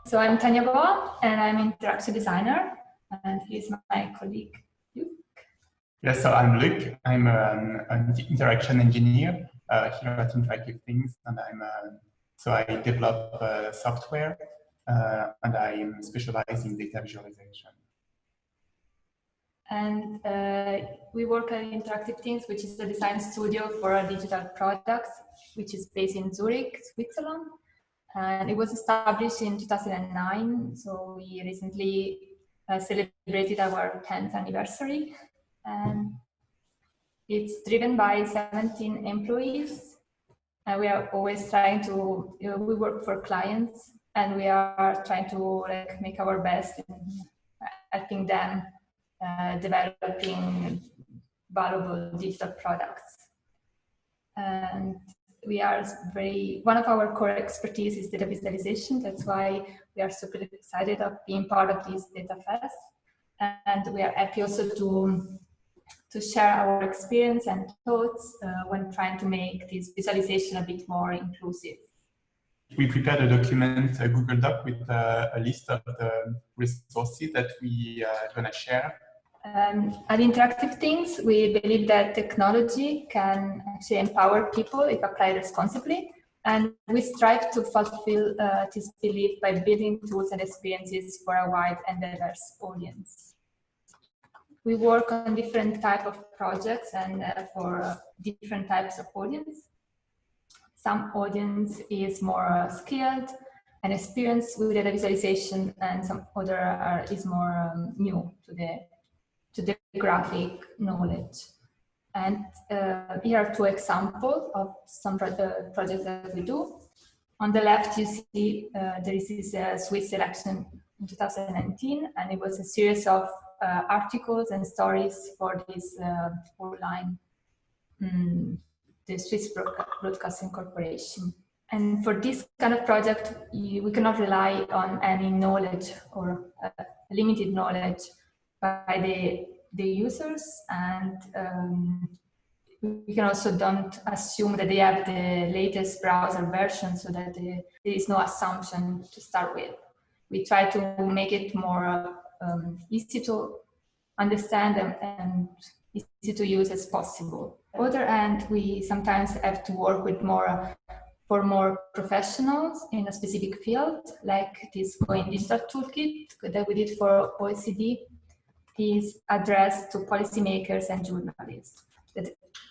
So I'm Tania and I'm an interaction designer, and he's my colleague, Luke. Yes, so I'm Luke. I'm an interaction engineer here at Interactive Things, and so I develop software, and I'm specialized in data visualization. And we work at Interactive Things, which is a design studio for our digital products, which is based in Zurich, Switzerland. And it was established in 2009, so we recently celebrated our 10th anniversary. And it's driven by 17 employees. And we are always trying to, we work for clients, and we are trying to make our best in helping them developing valuable digital products. And we are one of our core expertise is data visualization. That's why we are super excited of being part of this data fest. And we are happy also to share our experience and thoughts when trying to make this visualization a bit more inclusive. We prepared a document, a Google Doc, with a list of the resources that we are going to share. At Interactive Things, we believe that technology can actually empower people if applied responsibly, and we strive to fulfill this belief by building tools and experiences for a wide and diverse audience. We work on different types of projects and for different types of audience. Some audience is more skilled and experienced with data visualization, and some other is more new to the graphic knowledge. And here are two examples of some projects that we do. On the left, you see there is this Swiss election in 2019, and it was a series of articles and stories for this online, the Swiss Broadcasting Corporation. And for this kind of project, we cannot rely on any knowledge or limited knowledge by the users, and we can also don't assume that they have the latest browser version, so that there is no assumption to start with. We try to make it more easy to understand and easy to use as possible. On the other hand, we sometimes have to work with more professionals in a specific field, like this Going Digital Toolkit that we did for OECD. Is addressed to policymakers and journalists.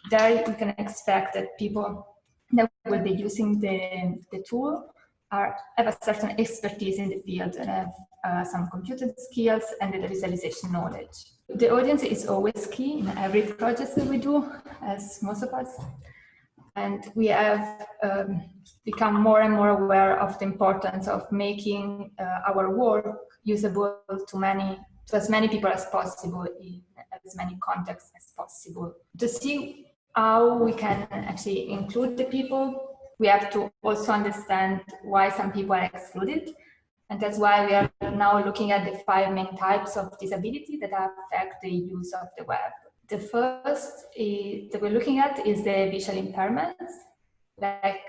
There we can expect that people that will be using the tool have a certain expertise in the field and have some computer skills and data visualization knowledge. The audience is always key in every project that we do, as most of us. And we have become more and more aware of the importance of making our work usable to as many people as possible in as many contexts as possible. To see how we can actually include the people, we have to also understand why some people are excluded. And that's why we are now looking at the 5 main types of disability that affect the use of the web. The first that we're looking at is the visual impairments, like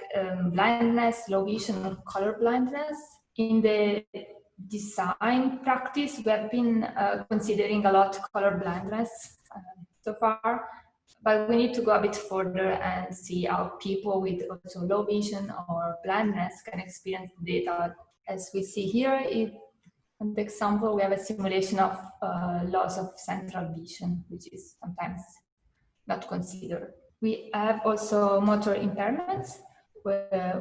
blindness, low vision, or color blindness. In the design practice, we have been considering a lot color blindness so far, but we need to go a bit further and see how people with also low vision or blindness can experience data. As we see here, in the example, we have a simulation of loss of central vision, which is sometimes not considered. We have also motor impairments,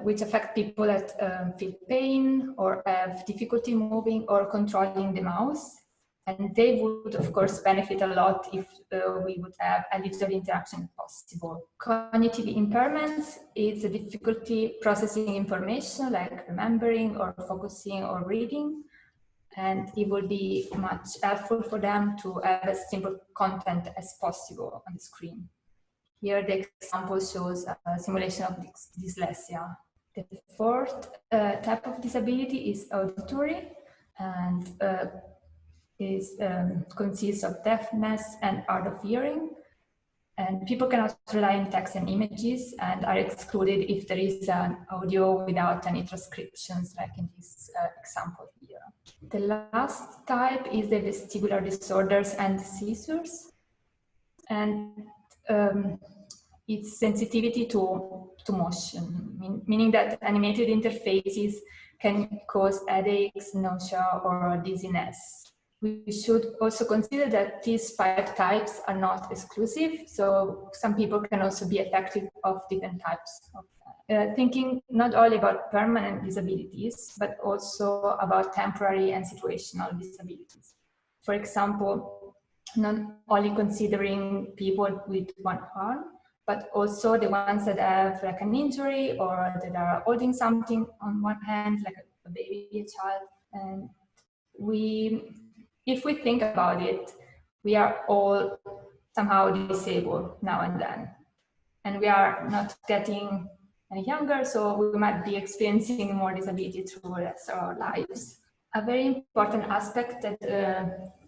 which affect people that feel pain or have difficulty moving or controlling the mouse. And they would, of course, benefit a lot if we would have a digital interaction possible. Cognitive impairments is a difficulty processing information, like remembering or focusing or reading. And it will be much helpful for them to have as simple content as possible on the screen. Here, the example shows a simulation of dyslexia. The fourth type of disability is auditory, and consists of deafness and hard of hearing. And people cannot rely on text and images and are excluded if there is an audio without any transcriptions, like in this example here. The last type is the vestibular disorders and seizures, and its sensitivity to motion, meaning that animated interfaces can cause headaches, nausea, or dizziness. We should also consider that these 5 types are not exclusive, so some people can also be affected of different types of thinking not only about permanent disabilities, but also about temporary and situational disabilities. For example, not only considering people with one arm, but also the ones that have like an injury or that are holding something on one hand, like a baby, a child. And if we think about it, we are all somehow disabled now and then. And we are not getting any younger, so we might be experiencing more disability through the rest of our lives. A very important aspect that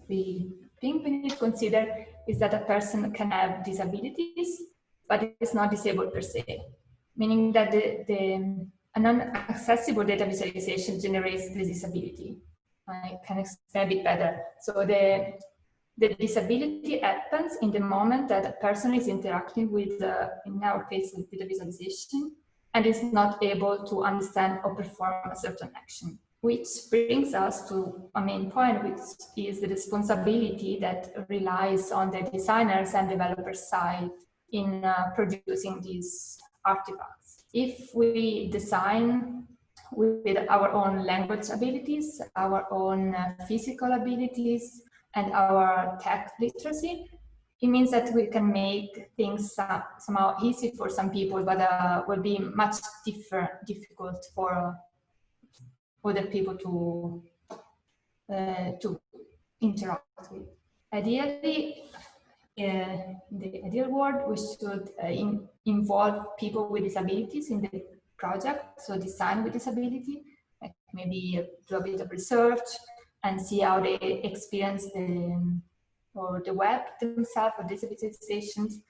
we think we need to consider is that a person can have disabilities, but is not disabled per se, meaning that a non-accessible data visualization generates the disability. I can explain a bit better. So the disability happens in the moment that a person is interacting with, in our case, with the visualization, and is not able to understand or perform a certain action. Which brings us to a main point, which is the responsibility that relies on the designers and developers side in producing these artifacts. If we design with our own language abilities, our own physical abilities, and our tech literacy, it means that we can make things somehow easy for some people, but will be much difficult for other people to interact with. Ideally, in the ideal world, we should involve people with disabilities in the project, so design with disability, like maybe do a bit of research and see how they experience the web themselves or disability stations.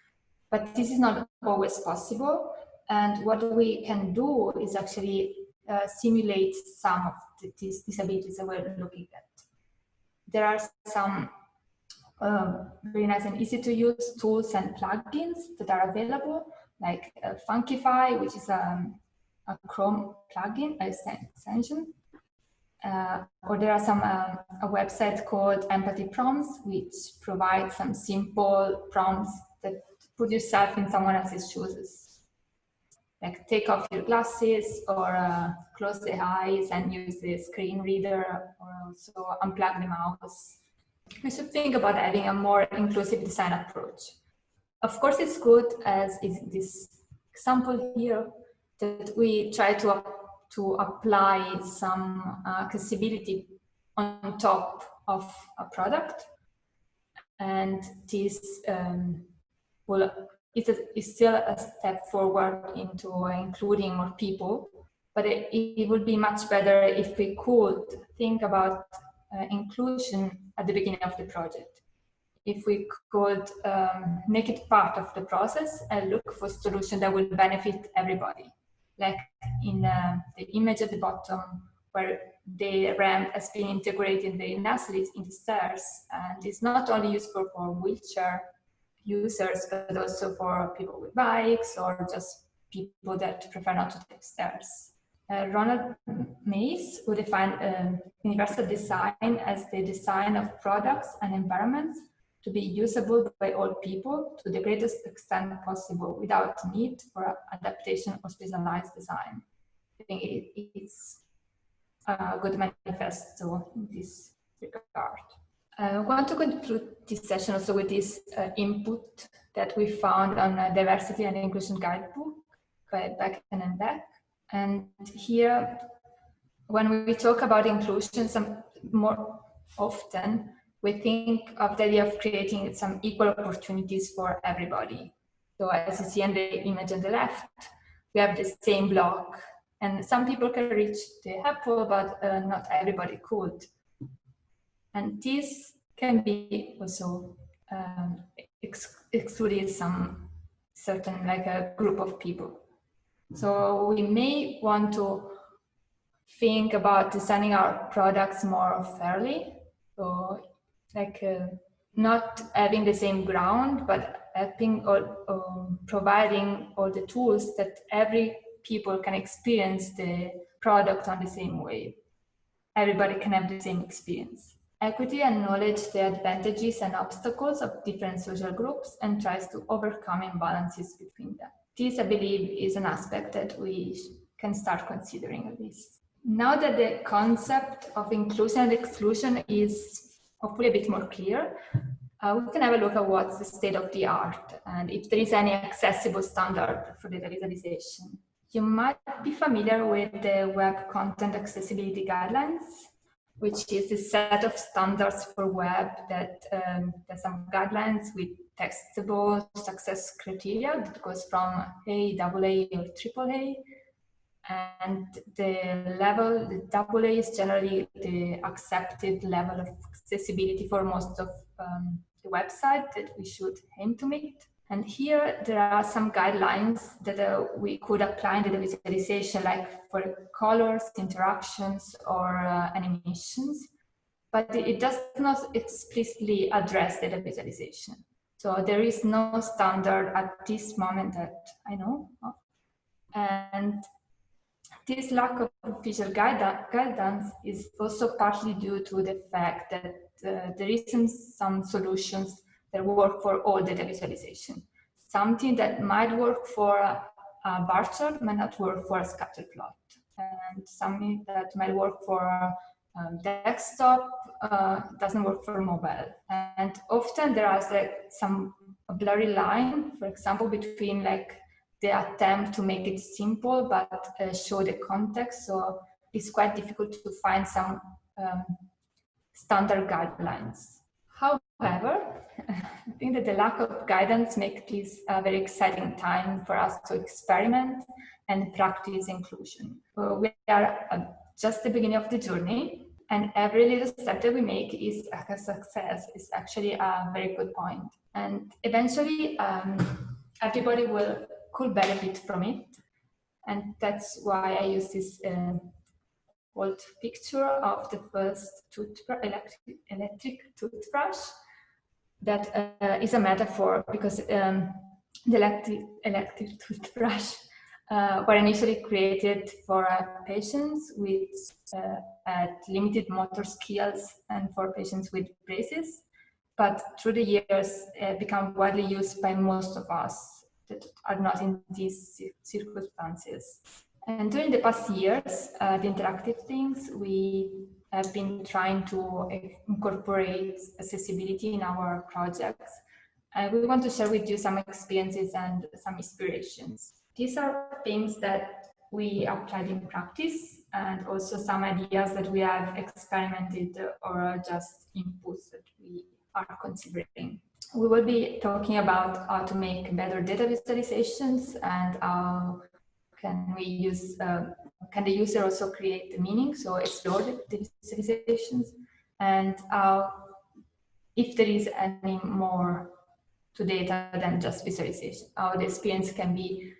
But this is not always possible. And what we can do is actually simulate some of these disabilities that we're looking at. There are some very nice and easy to use tools and plugins that are available, like Funkify, which is a Chrome plugin, extension. Or there are some a website called Empathy Prompts, which provides some simple prompts that put yourself in someone else's shoes. Like take off your glasses or close the eyes and use the screen reader, or also unplug the mouse. We should think about having a more inclusive design approach. Of course, it's good, as is this example here, that we try to apply some accessibility on top of a product, and this is still a step forward into including more people, but it would be much better if we could think about inclusion at the beginning of the project. If we could make it part of the process and look for solutions that will benefit everybody. Like in the image at the bottom, where the ramp has been integrated very nicely in the stairs, and it's not only useful for wheelchair users, but also for people with bikes or just people that prefer not to take stairs. Ronald Mace would define universal design as the design of products and environments to be usable by all people to the greatest extent possible without need for adaptation or specialized design. I think it's a good manifesto in this regard. I want to conclude this session also with this input that we found on a Diversity and Inclusion Guidebook by Beck and Beck. And here, when we talk about inclusion, more often, we think of the idea of creating some equal opportunities for everybody. So as you see in the image on the left, we have the same block, and some people can reach the apple, but not everybody could. And this can be also excluded some certain, like a group of people. So we may want to think about designing our products more fairly. So like not having the same ground, but helping or providing all the tools that every people can experience the product on the same way. Everybody can have the same experience. Equity acknowledges the advantages and obstacles of different social groups and tries to overcome imbalances between them. This, I believe, is an aspect that we can start considering at least. Now that the concept of inclusion and exclusion is hopefully a bit more clear, we can have a look at what's the state of the art and if there is any accessible standard for data visualization. You might be familiar with the Web Content Accessibility Guidelines, which is a set of standards for web that there's some guidelines with testable success criteria that goes from A, AA, or AAA. And the level, the AA is generally the accepted level of accessibility for most of the website that we should aim to meet. And here there are some guidelines that we could apply in the visualization, like for colors, interactions, or animations, but it does not explicitly address data visualization. So there is no standard at this moment that I know of. And this lack of official guidance is also partly due to the fact that there isn't some solutions that work for all data visualization. Something that might work for a bar chart might not work for a scatter plot. And something that might work for desktop doesn't work for mobile. And often there is like some blurry line, for example, between like the attempt to make it simple but show the context. So it's quite difficult to find some standard guidelines. However, I think that the lack of guidance makes this a very exciting time for us to experiment and practice inclusion. We are just the beginning of the journey, and every little step that we make is a success. It's actually a very good point. And eventually, everybody could benefit from it. And that's why I use this old picture of the first electric toothbrush that is a metaphor, because the electric toothbrush were initially created for patients with limited motor skills and for patients with braces, but through the years become widely used by most of us that are not in these circumstances. And during the past years, the interactive things, we have been trying to incorporate accessibility in our projects. And we want to share with you some experiences and some inspirations. These are things that we applied in practice, and also some ideas that we have experimented or just inputs that we are considering. We will be talking about how to make better data visualizations and how can we use, can the user also create the meaning, so explore the visualizations, and if there is any more to data than just visualization, how the experience can be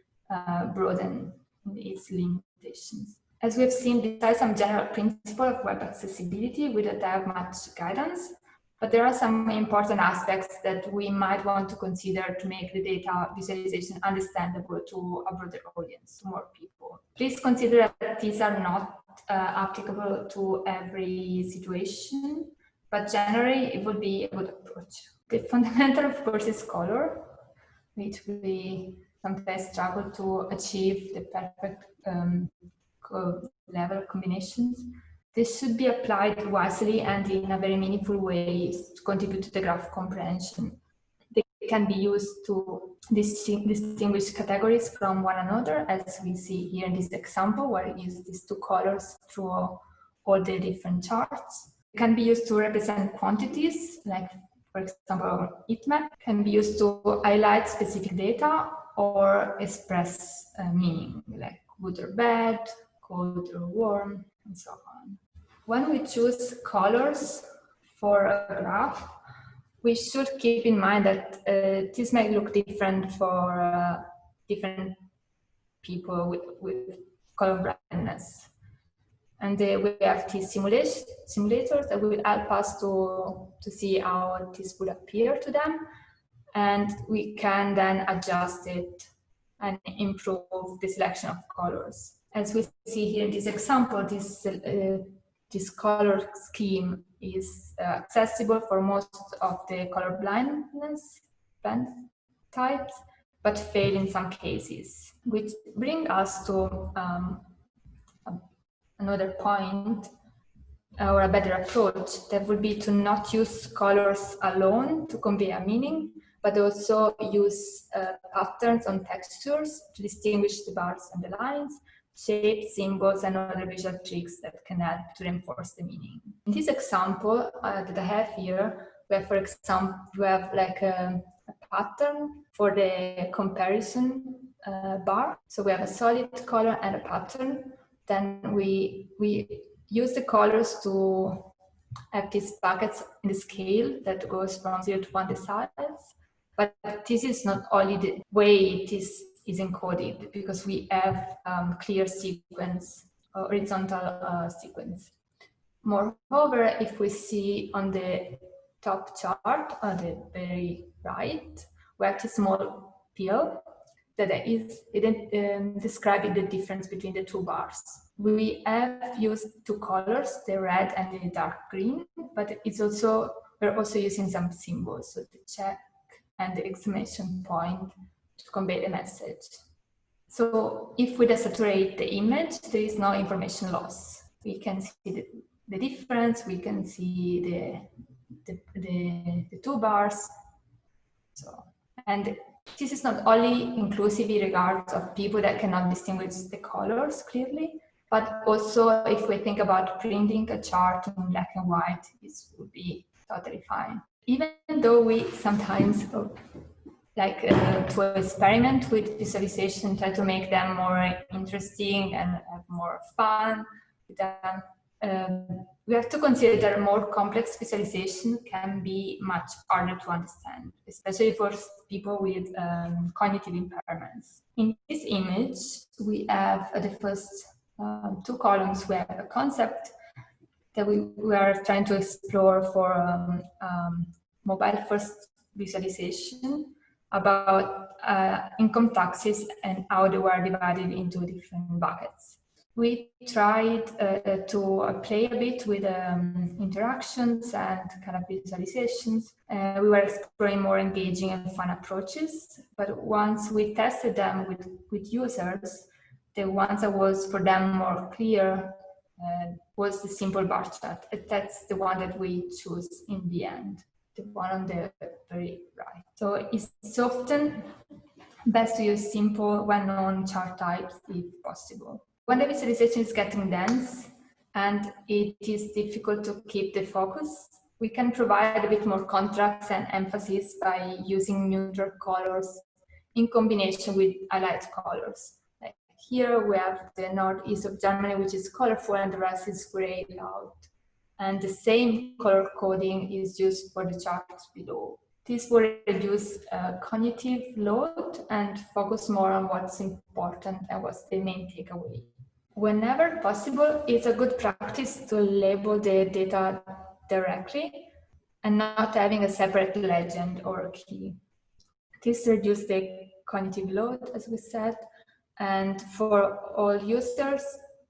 broadened in its limitations. As we've seen, besides some general principle of web accessibility, we don't have much guidance, but there are some important aspects that we might want to consider to make the data visualization understandable to a broader audience, to more people. Please consider that these are not applicable to every situation, but generally it would be a good approach. The fundamental, of course, is color, which we sometimes struggle to achieve the perfect level combinations. This should be applied wisely and in a very meaningful way to contribute to the graph comprehension. They can be used to distinguish categories from one another, as we see here in this example, where I use these two colors through all the different charts. It can be used to represent quantities, like, for example, heat map can be used to highlight specific data or express meaning, like good or bad, cold or warm, and so on. When we choose colors for a graph, we should keep in mind that this may look different for different people with color blindness. And we have these simulators that will help us to see how this will appear to them. And we can then adjust it and improve the selection of colors. As we see here in this example, this color scheme is accessible for most of the color blindness types, but fail in some cases, which bring us to another point, or a better approach, that would be to not use colors alone to convey a meaning, but also use patterns on textures to distinguish the bars and the lines, shapes, symbols, and other visual tricks that can help to reinforce the meaning. In this example that I have here, we have, for example, we have like a pattern for the comparison bar. So we have a solid color and a pattern. Then we use the colors to have these buckets in the scale that goes from 0 to 1 deciles. But this is not only the way it is encoded, because we have clear sequence, horizontal sequence. Moreover, if we see on the top chart on the very right, we have this small pill that is describing the difference between the two bars. We have used two colors, the red and the dark green, but we're also using some symbols, so the check and the exclamation point to convey the message. So if we desaturate the image, there is no information loss. We can see the difference, we can see the two bars. So, and this is not only inclusive in regards of people that cannot distinguish the colors clearly, but also if we think about printing a chart in black and white, this would be totally fine. Even though we sometimes like to experiment with visualization, try to make them more interesting and have more fun with them, we have to consider that more complex visualization can be much harder to understand, especially for people with cognitive impairments. In this image, we have the first two columns, we have a concept that we are trying to explore for mobile first visualization about income taxes and how they were divided into different buckets. We tried to play a bit with interactions and kind of visualizations. We were exploring more engaging and fun approaches, but once we tested them with users, the ones that was for them more clear was the simple bar chart. That's the one that we choose in the end, the one on the very right. So it's often best to use simple, well-known chart types if possible. When the visualization is getting dense and it is difficult to keep the focus, we can provide a bit more contrast and emphasis by using neutral colors in combination with highlight colors. Like here we have the northeast of Germany, which is colorful, and the rest is grayed out. And the same color coding is used for the charts below. This will reduce cognitive load and focus more on what's important and what's the main takeaway. Whenever possible, it's a good practice to label the data directly and not having a separate legend or key. This reduces the cognitive load, as we said, and for all users,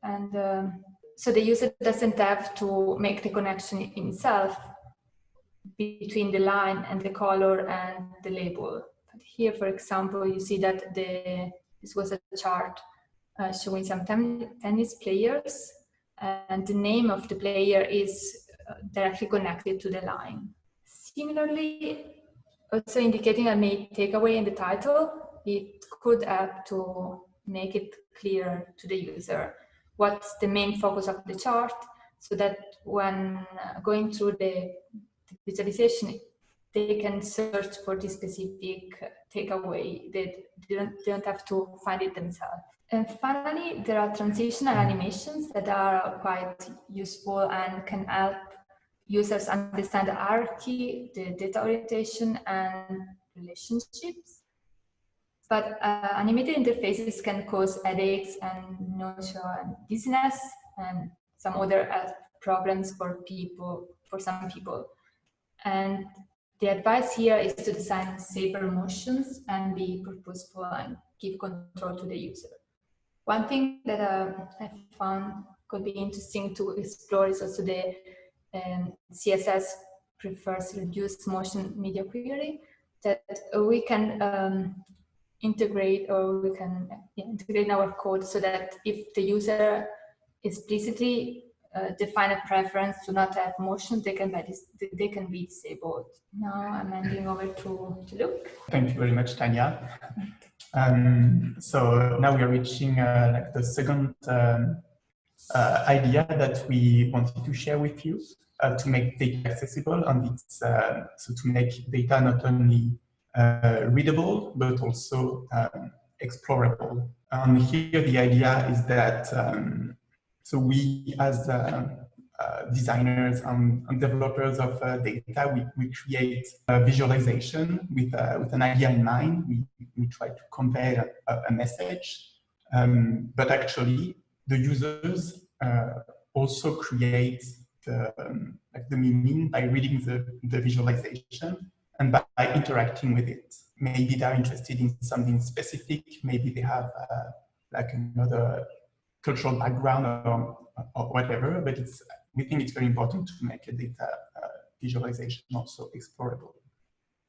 and so the user doesn't have to make the connection himself between the line and the color and the label. But here, for example, you see that this was a chart showing some tennis players, and the name of the player is directly connected to the line. Similarly, also indicating a main takeaway in the title, it could help to make it clear to the user what's the main focus of the chart, so that when going through the visualization, they can search for the specific takeaway. They don't have to find it themselves. And finally, there are transitional animations that are quite useful and can help users understand the hierarchy, the data orientation, and relationships. But animated interfaces can cause headaches and nausea and dizziness, and some other problems for some people. And the advice here is to design safer motions and be purposeful and give control to the user. One thing that I found could be interesting to explore is also the CSS prefers reduced motion media query, that we can integrate, or we can integrate in our code so that if the user explicitly define a preference to not have motion, they can be disabled. Now I'm handing over to Luke. Thank you very much, Tania. So now we are reaching like the second idea that we wanted to share with you to make data accessible, and it's so to make data not only readable but also explorable. And here the idea is that so we as designers and developers of data, we create a visualization with an idea in mind. We try to convey a message, but actually the users also create the meaning by reading the visualization and by interacting with it. Maybe they're interested in something specific, maybe they have like another cultural background or whatever, but we think it's very important to make a data visualization also explorable.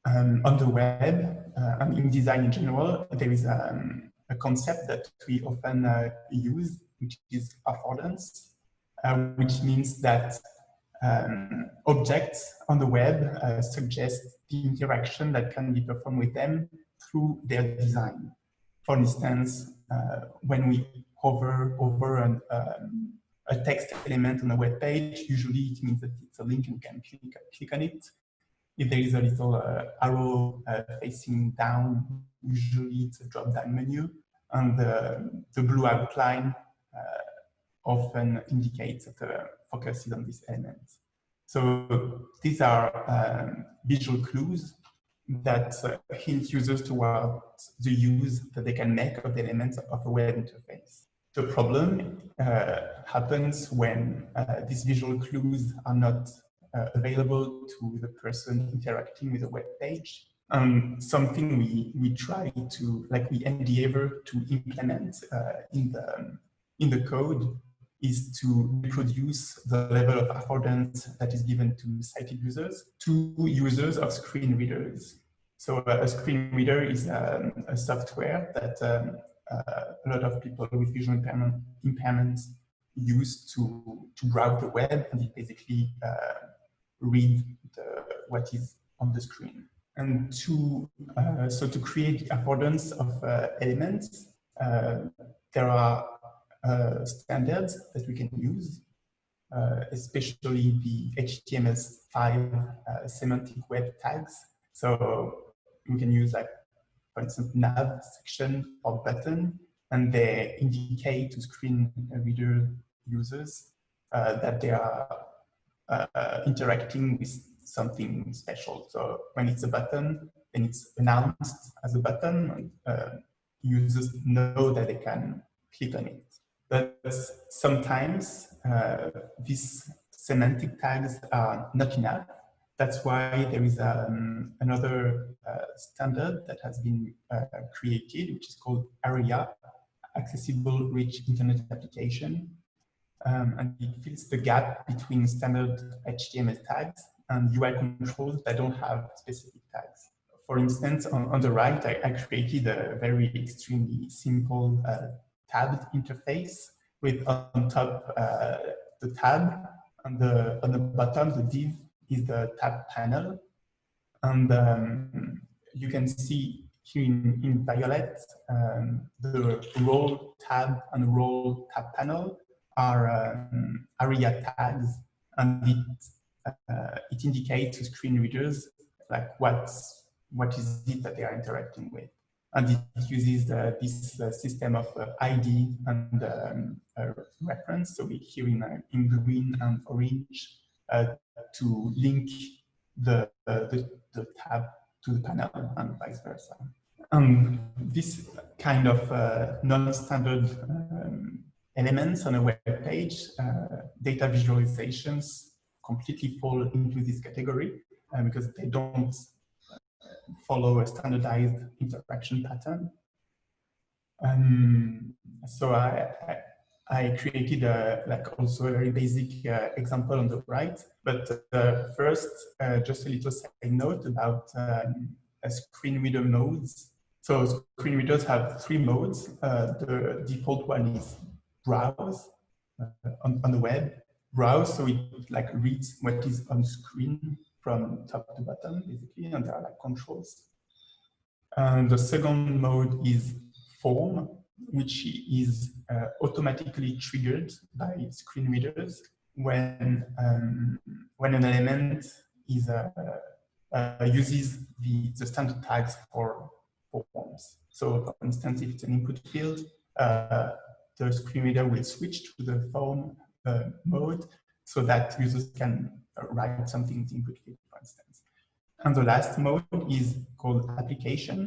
On the web and in design in general, there is a concept that we often use, which is affordance, which means that objects on the web suggest the interaction that can be performed with them through their design. For instance, when we hover over a text element on a web page, usually it means that it's a link and you can click on it. If there is a little arrow facing down, usually it's a drop-down menu, and the blue outline often indicates that the focus is on this element. So these are visual clues that hint users towards the use that they can make of the elements of a web interface. The problem happens when these visual clues are not available to the person interacting with a web page. Something we try to, like we endeavor to implement in the code is to reproduce the level of affordance that is given to sighted users to users of screen readers. So a screen reader is a software that a lot of people with visual impairments use to browse the web, and it basically read what is on the screen. And so to create the affordance of elements, there are standards that we can use, especially the HTML5 semantic web tags. So we can use, like, for instance, nav section or button, and they indicate to screen reader users that they are interacting with something special. So when it's a button, then it's announced as a button, and users know that they can click on it. But sometimes these semantic tags are not enough. That's why there is another standard that has been created, which is called aria, Accessible Rich Internet Application. And it fills the gap between standard HTML tags and UI controls that don't have specific tags. For instance, on the right, I created a very extremely simple tabbed interface with on top the tab, and on the bottom, the div is the tab panel. And you can see here in violet, the role tab and role tab panel are aria tags, and it indicates to screen readers like what is it that they are interacting with. And it uses this system of ID and reference. So we're here in green and orange to link the tab to the panel and vice versa. This kind of non-standard elements on a web page, data visualizations completely fall into this category because they don't follow a standardized interaction pattern. So I created also a very basic example on the right, but first just a little side note about screen reader modes. So screen readers have 3 modes. The default one is browse on the web. Browse, so it reads what is on screen from top to bottom, basically, and there are controls. And the second mode is form, which is automatically triggered by screen readers when an element is uses the standard tags for forms. So, for instance, if it's an input field, the screen reader will switch to the form mode so that users can write something in the input field, for instance. And the last mode is called application,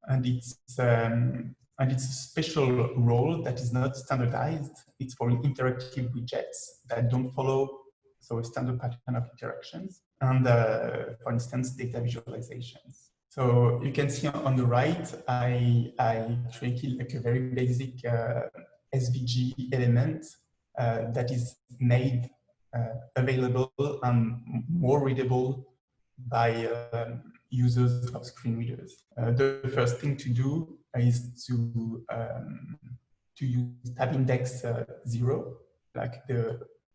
and it's a special role that is not standardized. It's for interactive widgets that don't follow a standard pattern of interactions, and for instance, data visualizations. So you can see on the right, I created a very basic SVG element that is made available and more readable by users of screen readers. The first thing to do is to use tab index 0,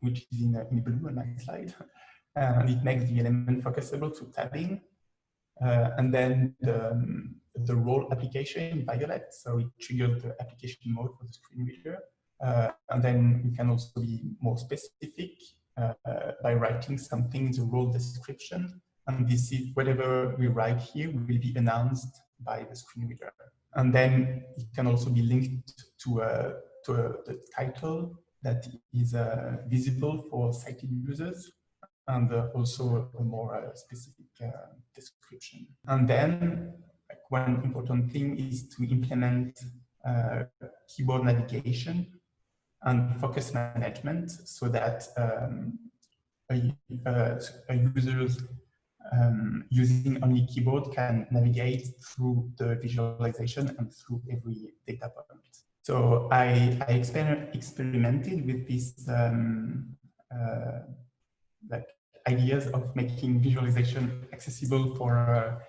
which is in blue on my slide, and it makes the element focusable to tabbing. And then the role application in violet, so it triggers the application mode for the screen reader. And then we can also be more specific by writing something in the role description. And this is whatever we write here will be announced by the screen reader. And then it can also be linked to the title that is visible for sighted users, and also a more specific description. And then one important thing is to implement keyboard navigation and focus management so that a user's using only keyboard can navigate through the visualization and through every data point. So I experimented with these ideas of making visualization accessible for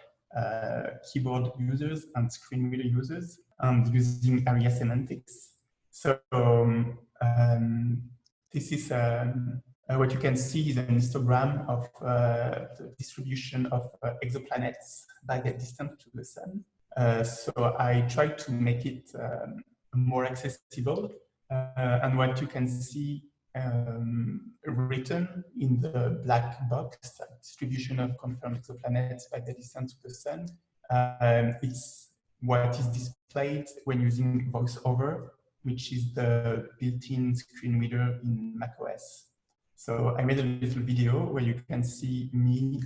keyboard users and screen reader users, and using aria semantics. So this is what you can see is an histogram of the distribution of exoplanets by their distance to the sun. So I tried to make it more accessible, and what you can see written in the black box, distribution of confirmed exoplanets by the distance to the sun, it's what is displayed when using VoiceOver, which is the built-in screen reader in macOS. So I made a little video where you can see me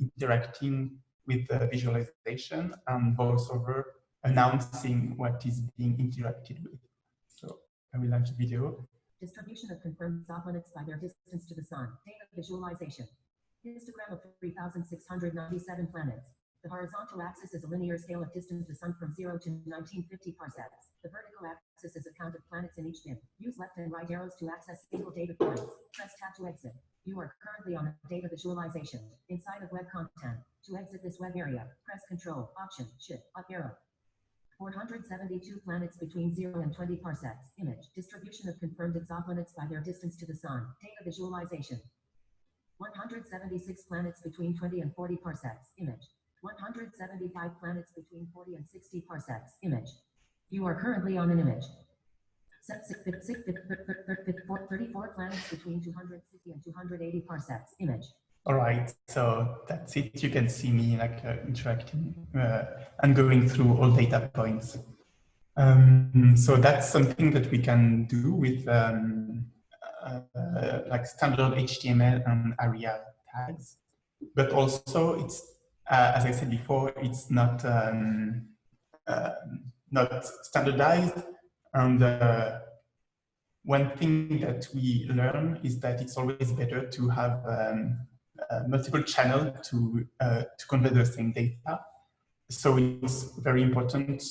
interacting with the visualization and VoiceOver announcing what is being interacted with. So I will launch the video. Distribution of confirmed exoplanets by their distance to the sun. Data visualization. Histogram of 3,697 planets. The horizontal axis is a linear scale of distance to the sun from 0 to 1950 parsecs. The vertical axis is a count of planets in each bin. Use left and right arrows to access single data points. Press tab to exit. You are currently on data visualization inside of web content. To exit this web area, press Control, Option, Shift, up arrow. 472 planets between 0 and 20 parsecs. Image. Distribution of confirmed exoplanets by their distance to the sun. Data visualization. 176 planets between 20 and 40 parsecs. Image. 175 planets between 40 and 60 parsecs. Image. You are currently on an image. 34 planets between 250 and 280 parsecs. Image. All right, so that's it. You can see me interacting and going through all data points. So that's something that we can do with standard HTML and aria tags. But also, it's as I said before, it's not not standardized, and one thing that we learn is that it's always better to have multiple channels to convey the same data. So it's very important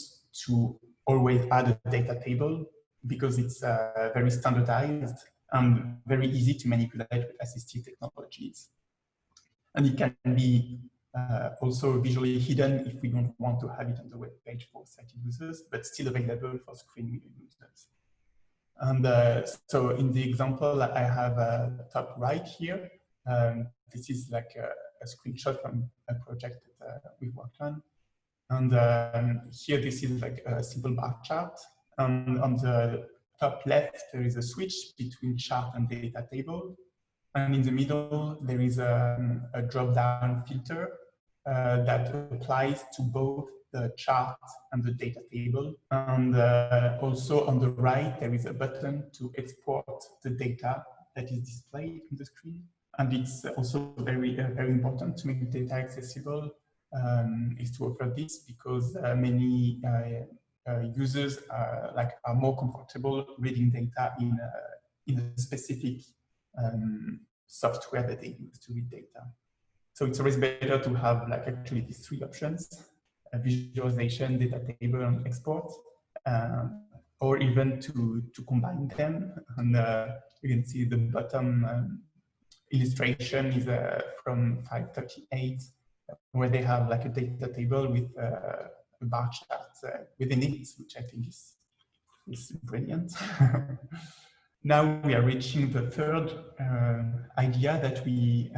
to always add a data table because it's very standardized and very easy to manipulate with assistive technologies. And it can be also visually hidden if we don't want to have it on the web page for sighted users, but still available for screen reader users. And so in the example I have top right here, this is like a screenshot from a project that we've worked on. And here, this is like a simple bar chart. And on the top left, there is a switch between chart and data table. And in the middle, there is a drop-down filter that applies to both the chart and the data table. And also on the right, there is a button to export the data that is displayed on the screen. And it's also very important to make data accessible. Is to offer this because many users are more comfortable reading data in a specific software that they use to read data. So it's always better to have like actually these three options: visualization, data table, and export, or even to combine them. And you can see the bottom illustration is from 538. Where they have like a data table with a bar chart within it, which I think is brilliant. Now we are reaching the third idea that we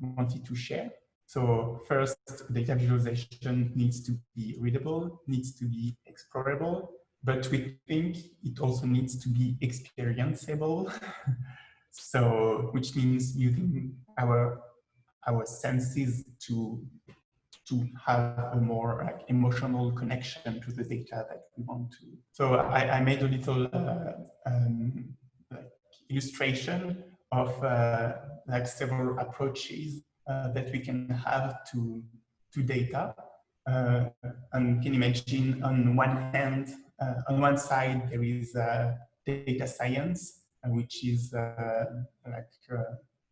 wanted to share. So first, data visualization needs to be readable, needs to be explorable, but we think it also needs to be experienceable. So, which means using our senses to have a more like emotional connection to the data that we want to. So I made a little like illustration of like several approaches that we can have to data. And can you imagine on one hand, on one side there is data science, which is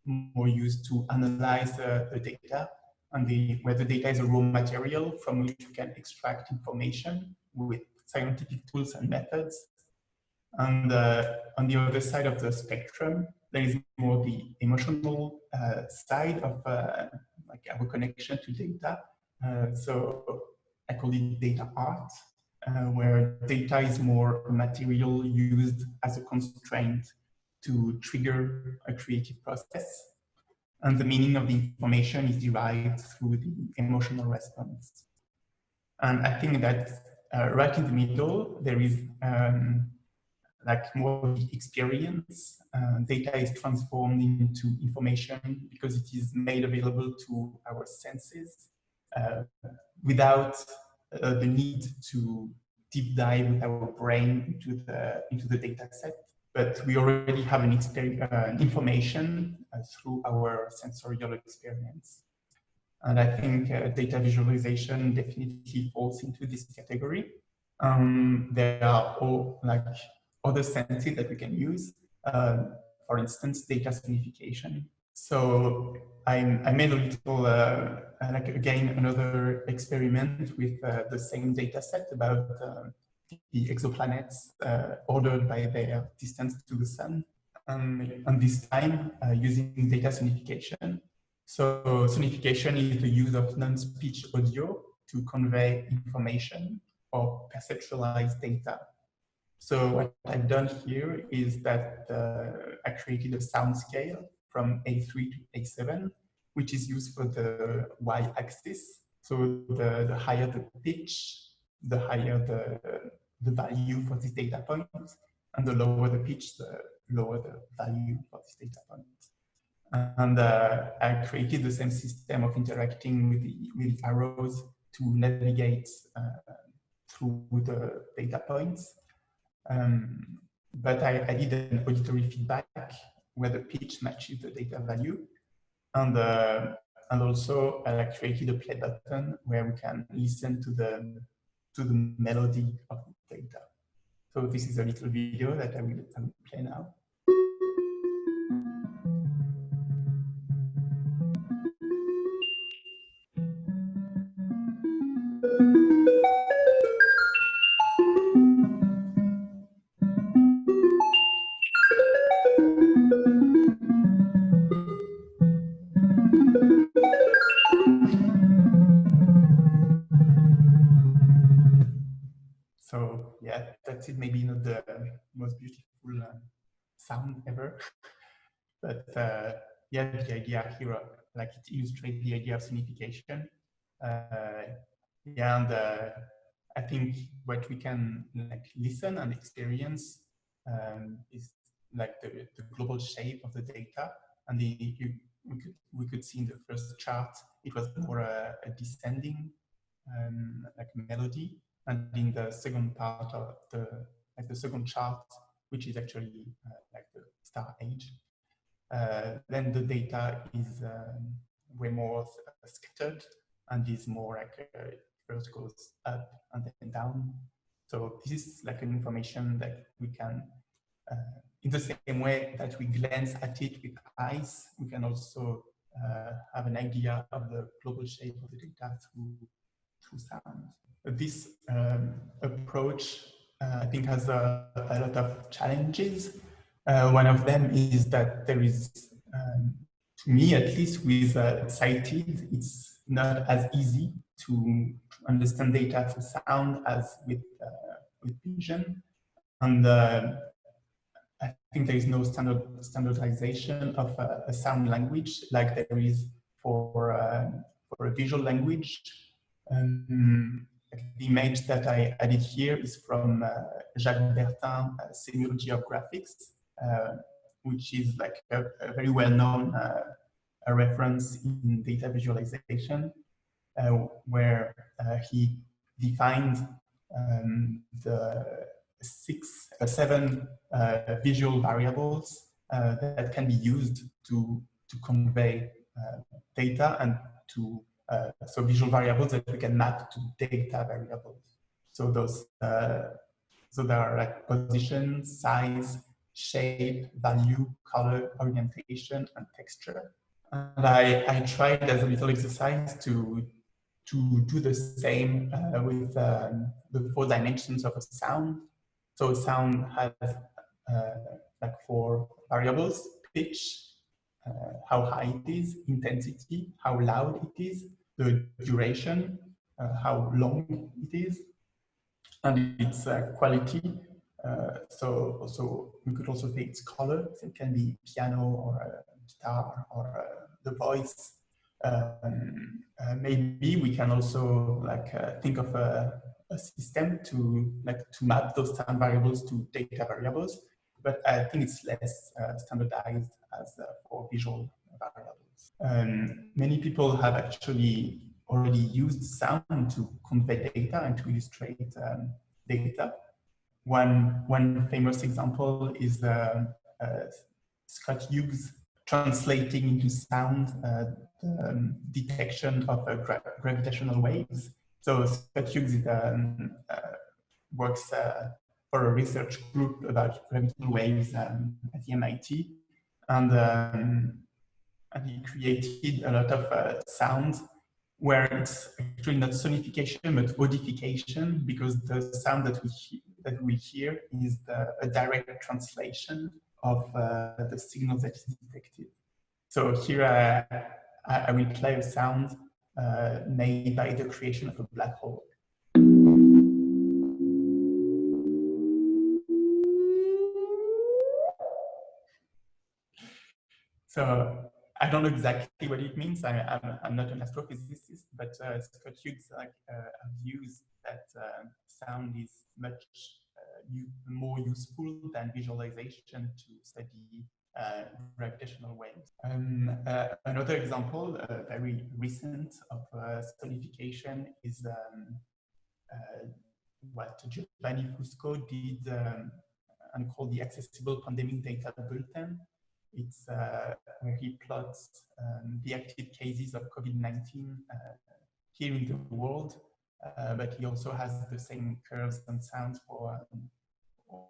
more used to analyze the data, and where the data is a raw material from which you can extract information with scientific tools and methods. And on the other side of the spectrum, there is more the emotional side of like our connection to data. So I call it data art, where data is more material used as a constraint to trigger a creative process. And the meaning of the information is derived through the emotional response. And I think that right in the middle, there is like more experience. Data is transformed into information because it is made available to our senses without the need to deep dive with our brain into the data set. But we already have an information through our sensorial experience. And I think data visualization definitely falls into this category. There are all like other senses that we can use. For instance, data sonification. So I made a little, like again, another experiment with the same data set about the exoplanets ordered by their distance to the sun. And this time using data sonification. So sonification is the use of non-speech audio to convey information or perceptualize data. So what I've done here is that I created a sound scale from A3 to A7, which is used for the y-axis. So the higher the pitch, the higher the value for this data point, and the lower the pitch, the lower the value for this data point. And I created the same system of interacting with the arrows to navigate through the data points. But I did an auditory feedback where the pitch matches the data value. And also I created a play button where we can listen to the melody of the data. So this is a little video that I will play now. So yeah, that's it. Maybe not the most beautiful sound ever, but yeah, the idea here, like it illustrates the idea of sonification. Yeah, and I think what we can like listen and experience is like the global shape of the data, and we could see in the first chart it was more a descending like melody, and in the second part of the second chart, which is actually like the star age, then the data is way more scattered and is more like first goes up and then down. So this is like an information that we can, in the same way that we glance at it with eyes, we can also have an idea of the global shape of the data through sound. This approach, I think, has a lot of challenges. One of them is that there is, to me at least, with sighted, it's not as easy to understand data through sound as with vision. And I think there is no standardization of a sound language like there is for a visual language. The image that I added here is from Jacques Bertin's Semiology of Graphics, which is like a very well-known reference in data visualization, where he defined the seven visual variables that can be used to convey data and to so visual variables that we can map to data variables. So those so there are like position, size, shape, value, color, orientation, and texture. And I tried as a little exercise to do the same with the 4 dimensions of a sound. So a sound has like 4 variables: pitch, how high it is, intensity, how loud it is, the duration, how long it is, and its quality. So we could also take its color. So it can be piano or guitar or the voice. Maybe we can also like think of a system to map those sound variables to data variables, but I think it's less standardized as for visual variables. Many people have actually already used sound to convey data and to illustrate data. One famous example is Scott Hughes translating into sound the detection of gravitational waves. So Scott Hughes works for a research group about gravitational waves at the MIT, and he created a lot of sounds where it's actually not sonification but audification, because the sound that we hear is a direct translation of the signal that is detected. So here I will play a sound made by the creation of a black hole. So I don't know exactly what it means. I'm not an astrophysicist, but Scott Hughes views that sound is much more useful than visualization to study gravitational waves. Another example, very recent, of sonification is what Giovanni Fusco did and called the Accessible Pandemic Data Bulletin. It's where he plots the active cases of COVID-19 here in the world, but he also has the same curves and sounds for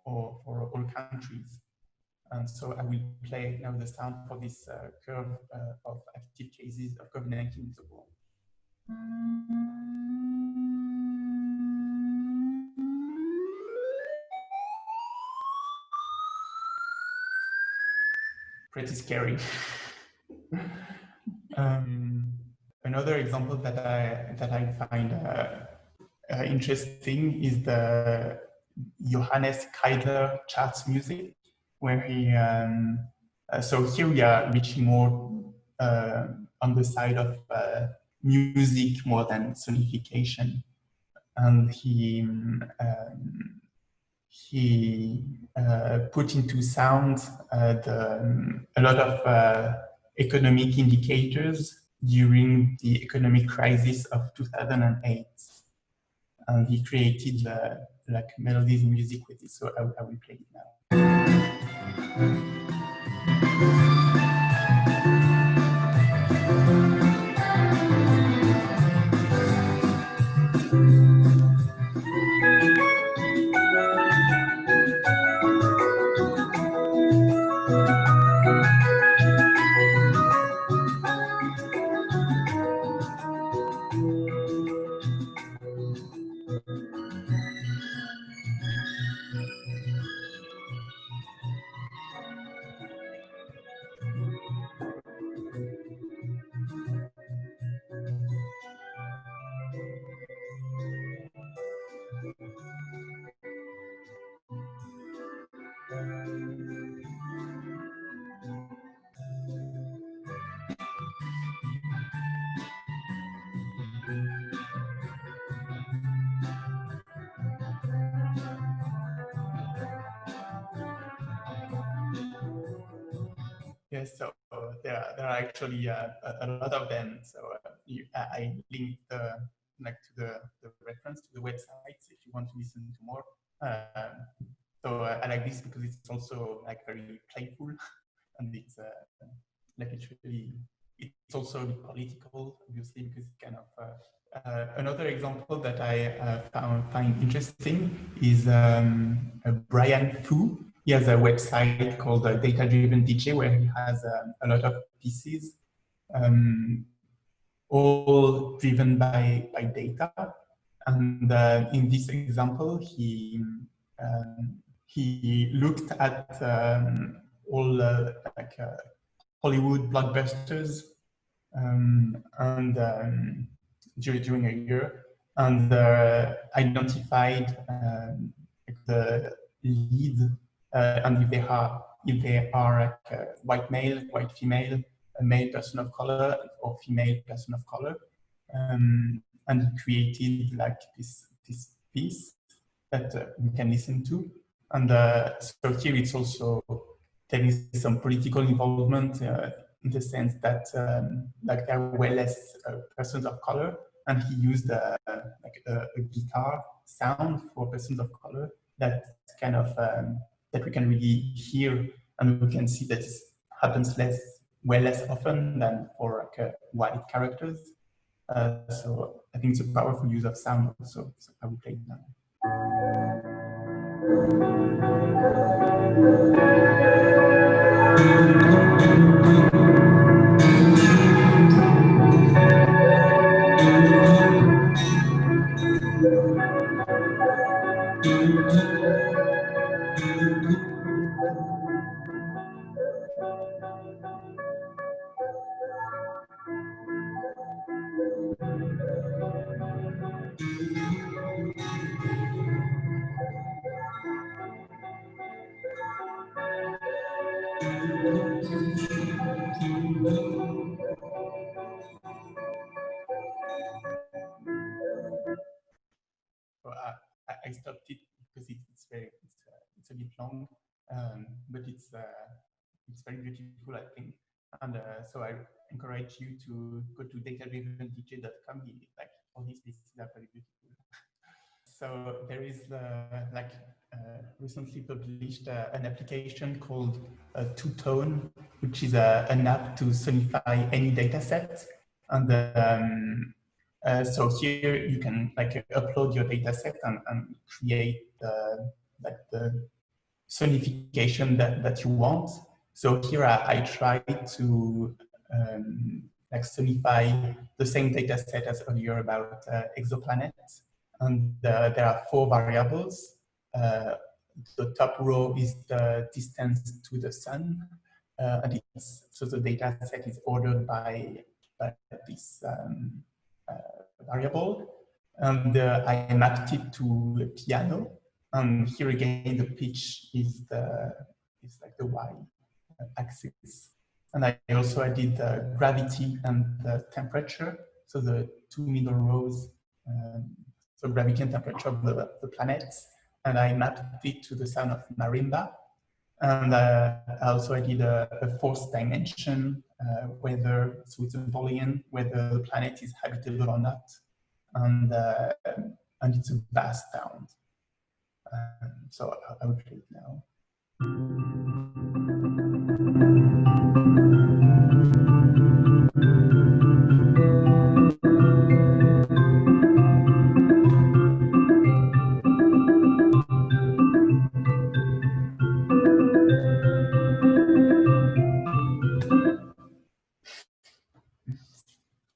or for all countries. And so I will play now the sound for this curve of active cases of COVID-19 in the world. Pretty scary. Another example that I find interesting is the Johannes Kreidler charts music, where he so here we are reaching more on the side of music more than sonification, and he put into sound a lot of economic indicators during the economic crisis of 2008. And he created like melodies and music with it, so I will play it now. Yes, so there are actually a lot of them. So I linked like to the reference to the website if you want to listen to more. So I like this because it's also like very playful, and it's like it's also a bit political, obviously, because it's kind of another example that I find interesting is Brian Fu. He has a website called Data Driven DJ, where he has a lot of pieces, all driven by data. And in this example, he looked at all like Hollywood blockbusters during a year, and identified the lead. And if they are like white male, white female, a male person of color, or female person of color, and created like this piece that we can listen to. And so here it's also there is some political involvement in the sense that like there were less persons of color, and he used like a guitar sound for persons of color that kind of that we can really hear, and we can see that it happens way less often than for like white characters. So I think it's a powerful use of sound also. So I will play it now. So I stopped it because it's a bit long, but it's very beautiful, I think. And so I encourage you to go to datadrivendj.com. Like all these pieces are very beautiful. So there is recently published an application called Two-Tone, which is an app to sonify any dataset. And so here you can like upload your dataset and create the sonification that you want. So here I tried to like sonify the same data set as earlier about exoplanets. And there are 4 variables. The top row is the distance to the sun. And so the data set is ordered by this variable. And I mapped it to a piano. And here again, the pitch is like the y axis. And I also added the gravity and the temperature. So the 2 middle rows, so gravity and temperature of the planets. And I mapped it to the sound of marimba. And I also added a 4th dimension, whether, so it's a Boolean, whether the planet is habitable or not. And it's a bass sound. So I will play it now.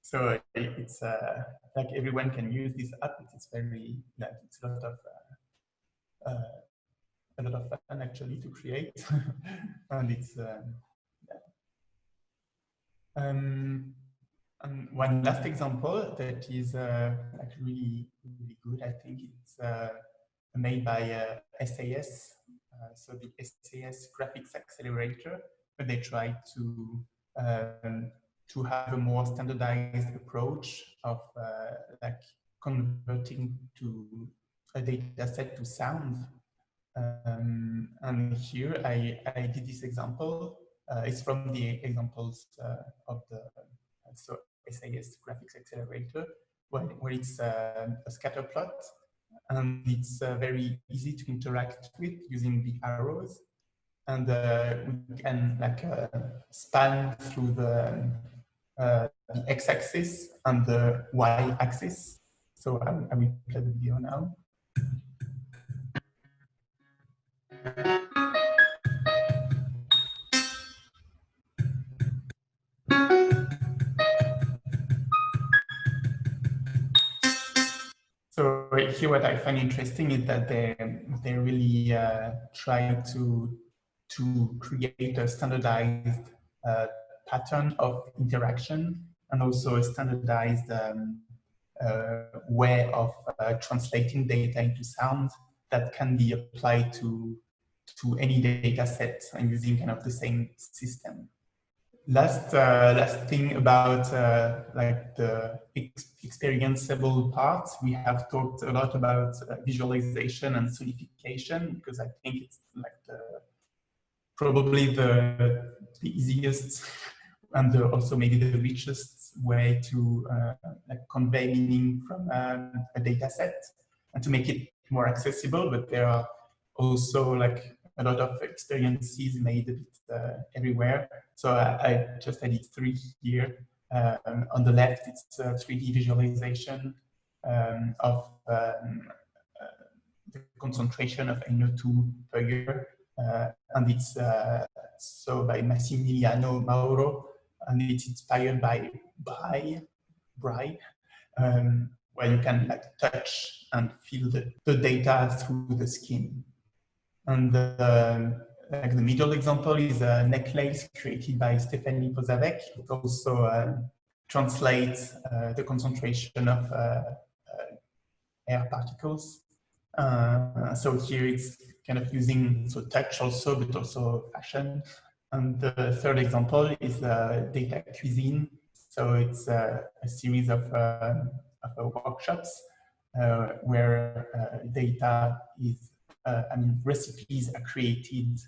So it's like everyone can use this app. It's very, like, it's a lot of fun actually to create, and it's and one last example that is like really good. I think it's made by SAS. So the SAS graphics accelerator, where they try to have a more standardized approach of like converting to a data set to sound. And here I did this example. It's from the examples of the SAS graphics accelerator, where it's a scatter plot, and it's very easy to interact with using the arrows, and we can like span through the x-axis and the y-axis. So I will play the video now. So here, what I find interesting is that they really try to create a standardized pattern of interaction, and also a standardized way of translating data into sound that can be applied to any data set and using kind of the same system. Last thing about like the experienceable parts, we have talked a lot about visualization and sonification, because I think it's like probably the easiest and also maybe the richest way to like convey meaning from a data set and to make it more accessible. But there are also like a lot of experiences made a bit everywhere. So I just added 3 here. On the left, it's a 3D visualization of the concentration of NO2 per year. And it's so by Massimiliano Mauro, and it's inspired by Braille, where you can like touch and feel the data through the skin. And like the middle example is a necklace created by Stephanie Pozavec. It also translates the concentration of air particles. So here it's kind of using touch also, but also fashion. And the 3rd example is data cuisine. So it's a series of workshops where data is, I mean, recipes are created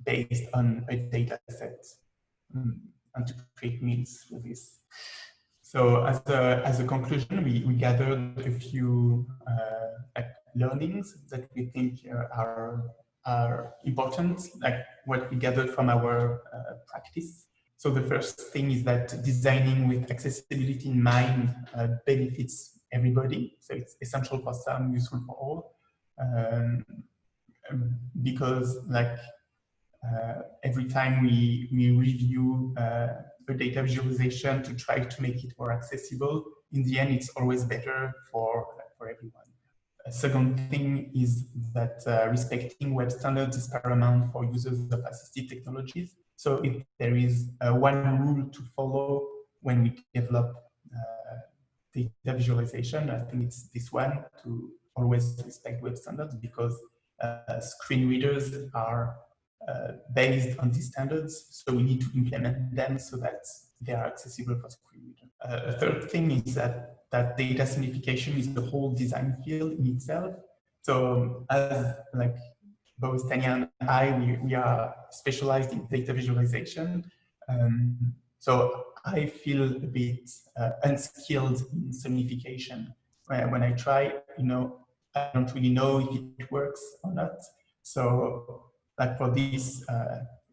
based on a data set, and to create meals with this. So as a conclusion, we gathered a few learnings that we think are important, like what we gathered from our practice. So the first thing is that designing with accessibility in mind benefits everybody. So it's essential for some, useful for all. because like every time we review a data visualization to try to make it more accessible, in the end, it's always better for everyone. A second thing is that respecting web standards is paramount for users of assistive technologies. So if there is one rule to follow when we develop data visualization, I think it's this one, to always respect web standards, because screen readers are based on these standards, so we need to implement them so that they are accessible for screen readers. A third thing is that data sonification is the whole design field in itself. So as like both Tania and I, we are specialized in data visualization. So I feel a bit unskilled in sonification. When I try, I don't really know if it works or not. So like for this,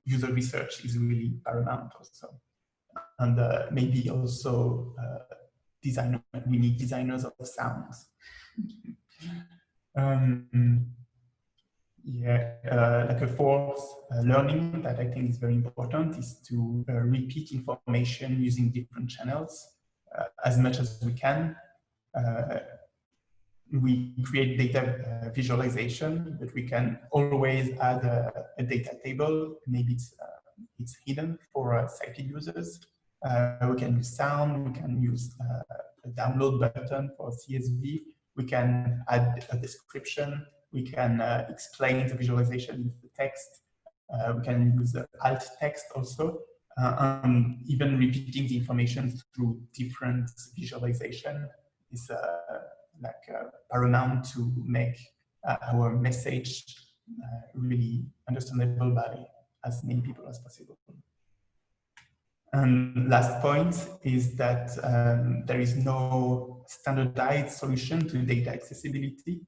user research is really paramount also. And maybe also we need designers of sounds. Like a fourth learning that I think is very important is to repeat information using different channels as much as we can. We create data visualization, but we can always add a data table. Maybe it's hidden for sighted users. We can use sound, we can use a download button for CSV. We can add a description. We can explain the visualization in the text. We can use alt text also, and even repeating the information through different visualization is paramount to make our message really understandable by as many people as possible. And last point is that there is no standardized solution to data accessibility.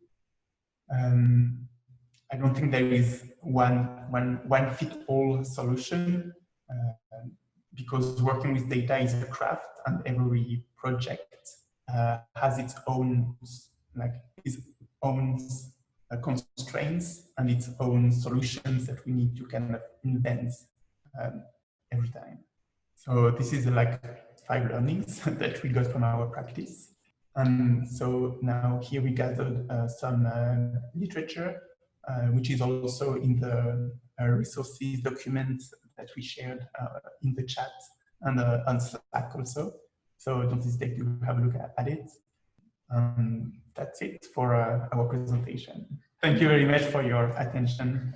I don't think there is one fit-all solution, because working with data is a craft, and every project has its own constraints and its own solutions that we need to kind of invent every time. So this is like 5 learnings that we got from our practice. And so now here we gathered some literature, which is also in the resources document that we shared in the chat and on Slack also. So don't hesitate to have a look at it. That's it for our presentation. Thank you very much for your attention.